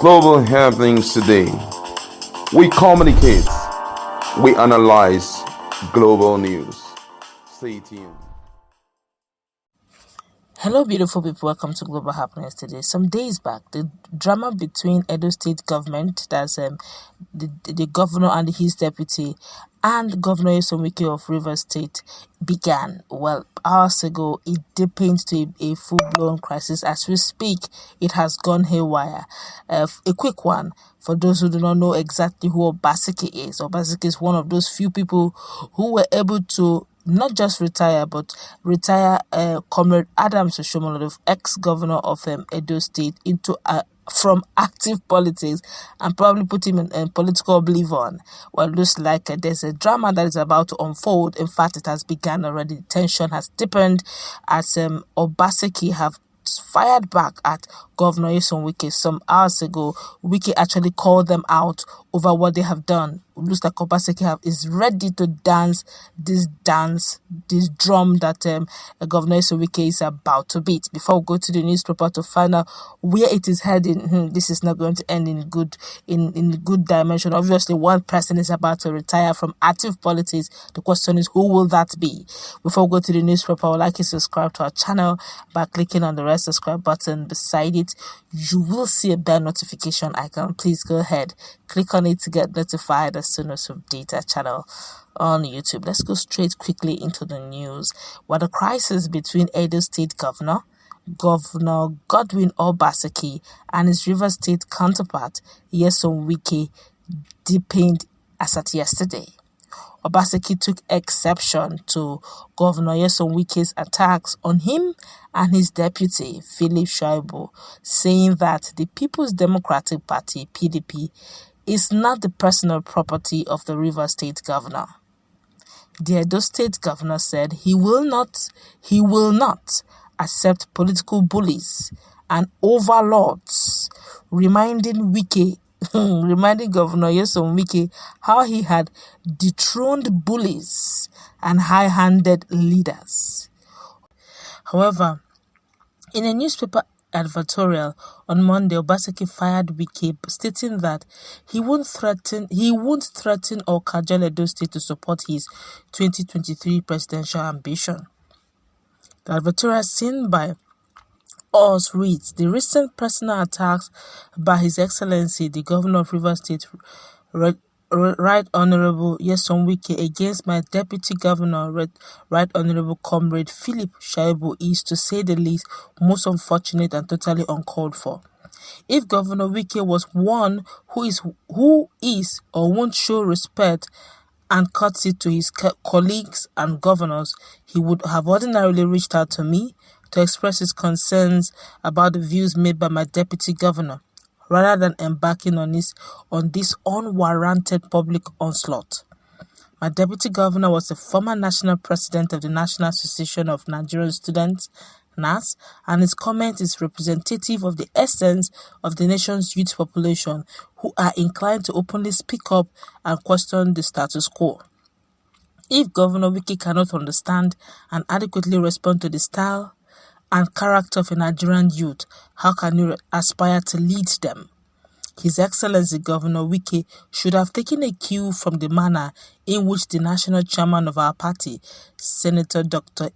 global happenings today. We communicate, we analyze global news. Stay tuned. Hello, beautiful people. Welcome to Global Happenings today. Some days back, the drama between Edo State government, that's the governor and his deputy, and Governor Nyesom Wike of Rivers State began. Well, hours ago, it deepened to a full-blown crisis. As we speak, it has gone haywire. A quick one, for those who do not know exactly who Obaseki is. Obaseki is one of those few people who were able to not just retire, but retire Comrade Adams Oshiomhole, ex-governor of Edo State, into from active politics and probably put him in political oblivion. Well, it looks like there's a drama that is about to unfold. In fact, it has begun already. The tension has deepened as Obaseki have fired back at Governor Nyesom Wike some hours ago. Wike actually called them out over what they have done. It looks like Obaseki is ready to dance, this drum that Governor Nyesom Wike is about to beat. Before we go to the newspaper to find out where it is heading, this is not going to end in good dimension. Obviously, one person is about to retire from active politics. The question is, who will that be? Before we go to the newspaper, I would like you to subscribe to our channel by clicking on the red subscribe button beside it. You will see a bell notification icon. Please go ahead, click on it to get notified as soon as we update our channel on YouTube. Let's go straight quickly into the news. While the crisis between Edo State Governor Godwin Obaseki and his Rivers State counterpart Nyesom Wike deepened as at yesterday. Obaseki took exception to Governor Nyesom Wike's attacks on him and his deputy, Phillip Shuaibu, saying that the People's Democratic Party, PDP, is not the personal property of the Rivers State governor. The Edo State governor said he will not accept political bullies and overlords, reminding Governor Nyesom Wike how he had dethroned bullies and high-handed leaders. However, in a newspaper advertorial on Monday, Obaseki fired Wike, stating that he won't threaten or cajole Edo State to support his 2023 presidential ambition. The advertorial seen by us reads, the recent personal attacks by His Excellency, the Governor of Rivers State, Right Honorable Nyesom Wike, against my Deputy Governor, Right Honorable Comrade Phillip Shuaibu, is, to say the least, most unfortunate and totally uncalled for. If Governor Wike was one who is or won't show respect and courtesy to his colleagues and governors, he would have ordinarily reached out to me to express his concerns about the views made by my deputy governor, rather than embarking on this unwarranted public onslaught. My deputy governor was the former national president of the National Association of Nigerian Students, NAS, and his comment is representative of the essence of the nation's youth population, who are inclined to openly speak up and question the status quo. If Governor Wike cannot understand and adequately respond to the style and character of a Nigerian youth, how can you aspire to lead them? His Excellency Governor Wike should have taken a cue from the manner in which the national chairman of our party, Senator Dr.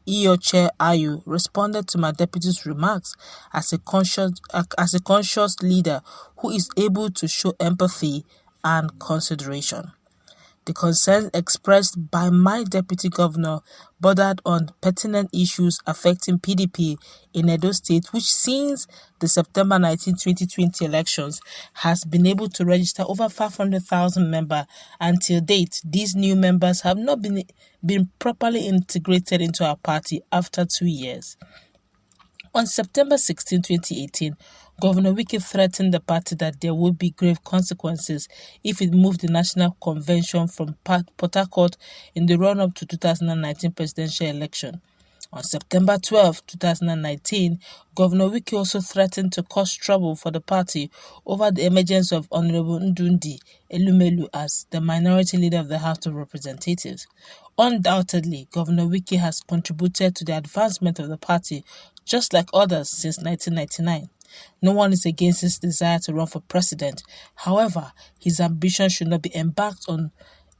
Ioche Ayu, responded to my deputy's remarks as a conscious leader who is able to show empathy and consideration. The concerns expressed by my deputy governor bordered on pertinent issues affecting PDP in Edo State, which since the September 19, 2020 elections has been able to register over 500,000 members. Until date, these new members have not been properly integrated into our party after 2 years. On September 16, 2018, Governor Wike threatened the party that there would be grave consequences if it moved the national convention from Port Harcourt in the run-up to 2019 presidential election. On September 12, 2019, Governor Wike also threatened to cause trouble for the party over the emergence of Honorable Ndundi Elumelu as the minority leader of the House of Representatives. Undoubtedly, Governor Wike has contributed to the advancement of the party, just like others since 1999. No one is against his desire to run for president. However, his ambition should not be embarked on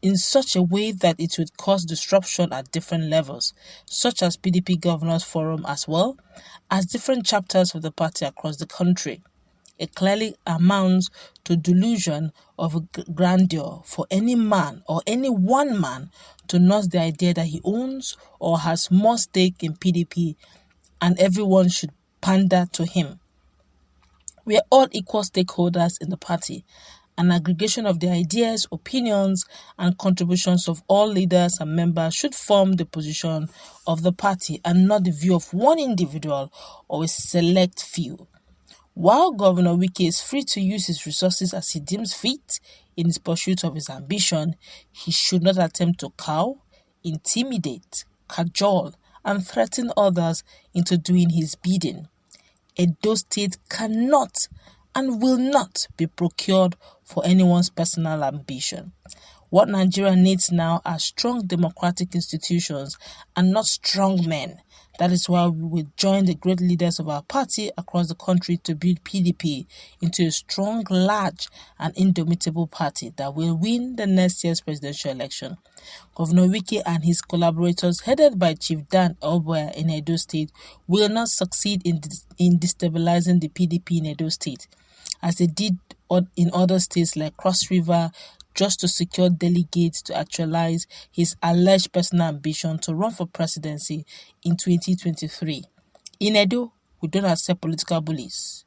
in such a way that it would cause disruption at different levels, such as PDP Governors Forum as well as different chapters of the party across the country. It clearly amounts to delusion of grandeur for any man or any one man to nurse the idea that he owns or has more stake in PDP and everyone should pander to him. We are all equal stakeholders in the party. An aggregation of the ideas, opinions, and contributions of all leaders and members should form the position of the party and not the view of one individual or a select few. While Governor Wike is free to use his resources as he deems fit in his pursuit of his ambition, he should not attempt to cow, intimidate, cajole, and threaten others into doing his bidding. Edo State cannot and will not be procured for anyone's personal ambition. What Nigeria needs now are strong democratic institutions and not strong men. That is why we will join the great leaders of our party across the country to build PDP into a strong, large, and indomitable party that will win the next year's presidential election. Governor Wike and his collaborators, headed by Chief Dan Oboya in Edo State, will not succeed in destabilizing the PDP in Edo State, as they did in other states like Cross River, just to secure delegates to actualize his alleged personal ambition to run for presidency in 2023. In Edo, we don't accept political bullies.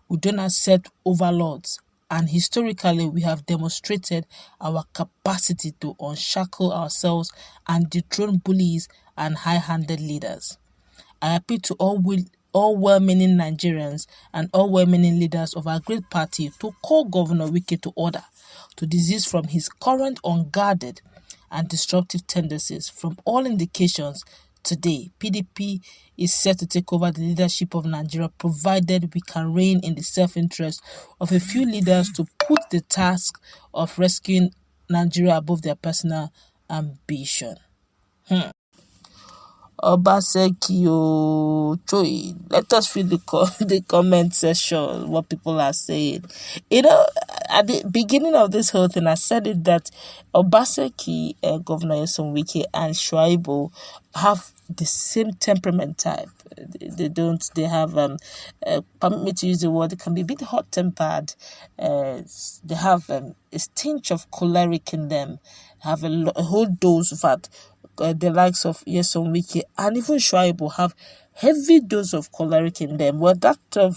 We don't accept overlords. And historically, we have demonstrated our capacity to unshackle ourselves and dethrone bullies and high-handed leaders. I appeal to all well-meaning Nigerians and all well-meaning leaders of our great party to call Governor Wike to order, to desist from his current unguarded and disruptive tendencies. From all indications, today, PDP is set to take over the leadership of Nigeria, provided we can rein in the self-interest of a few leaders to put the task of rescuing Nigeria above their personal ambition. Obaseki, Choi. Let us read the comment section, what people are saying. At the beginning of this whole thing, I said it that Obaseki, Governor Nyesom Wike, and Shuaibu have the same temperament type. They have, permit me to use the word, it can be a bit hot-tempered. They have a stench of choleric in them, have a whole dose of that. The likes of Nyesom Wike and even Shuaibu have heavy dose of choleric in them. Well, that of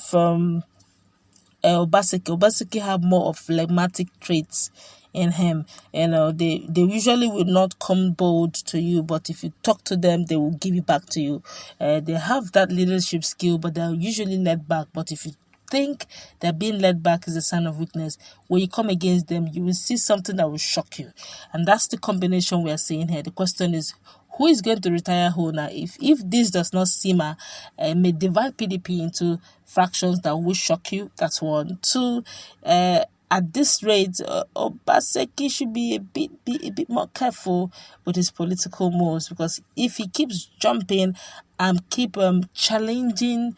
Obaseki have more of phlegmatic traits in him. They usually will not come bold to you, but if you talk to them, they will give it back to you. They have that leadership skill, but they're usually led back. But if you think that being led back is a sign of weakness, when you come against them, you will see something that will shock you. And that's the combination we are seeing here. The question is, who is going to retire who now? If this does not simmer, may divide PDP into fractions that will shock you. That's one. Two, at this rate, Obaseki should be a bit more careful with his political moves, because if he keeps jumping and keep challenging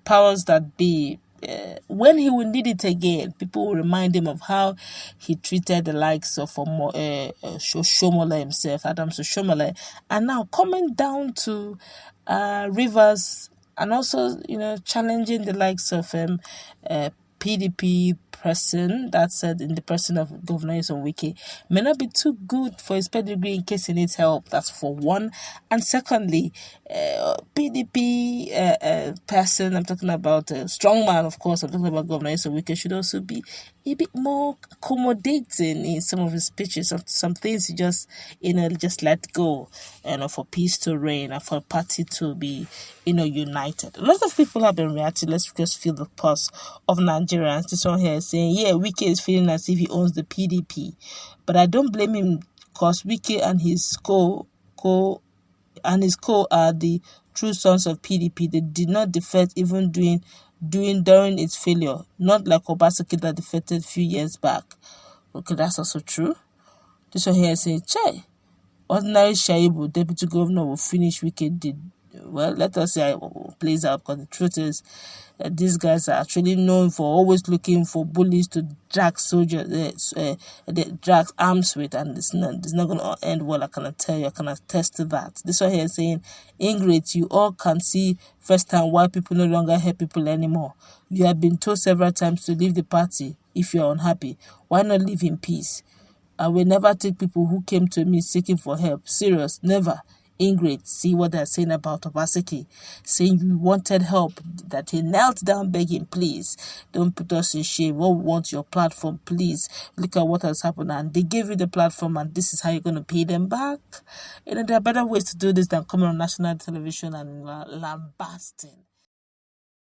powers that be, when he will need it again, people will remind him of how he treated the likes of Oshomola himself, Adams Oshomola, and now coming down to Rivers and also, challenging the likes of PDP person, that said in the person of Governor Nyesom Wike, may not be too good for his pedigree in case he needs help. That's for one. And secondly, PDP person, I'm talking about a strong man, of course, I'm talking about Governor Nyesom Wike, should also be a bit more accommodating in some of his speeches. Some things he just let go, for peace to reign and for a party to be, united. A lot of people have been reacting. Let's just feel the pulse of Nigerians. This one here is saying, yeah, Wike is feeling as if he owns the PDP, but I don't blame him, because Wike and his co are the true sons of PDP. They did not defect even during its failure, not like Obaseki that defected a few years back. Okay, that's also true. This one here is saying, ordinary Shuaibu, deputy governor, will finish Wike well, let us see how it plays out, because the truth is that these guys are actually known for always looking for bullies to drag soldiers, drag arms with, and it's not going to end well. I cannot tell you, I can attest to that. This one here is saying, ingrate, you all can see firsthand why people no longer help people anymore. You have been told several times to leave the party if you are unhappy. Why not live in peace? I will never take people who came to me seeking for help. Serious, never. Ingrate, see what they're saying about Obaseki, saying you wanted help, that he knelt down begging, please, don't put us in shame. We want your platform, please. Look at what has happened, and they gave you the platform, and this is how you're going to pay them back. There are better ways to do this than coming on national television and lambasting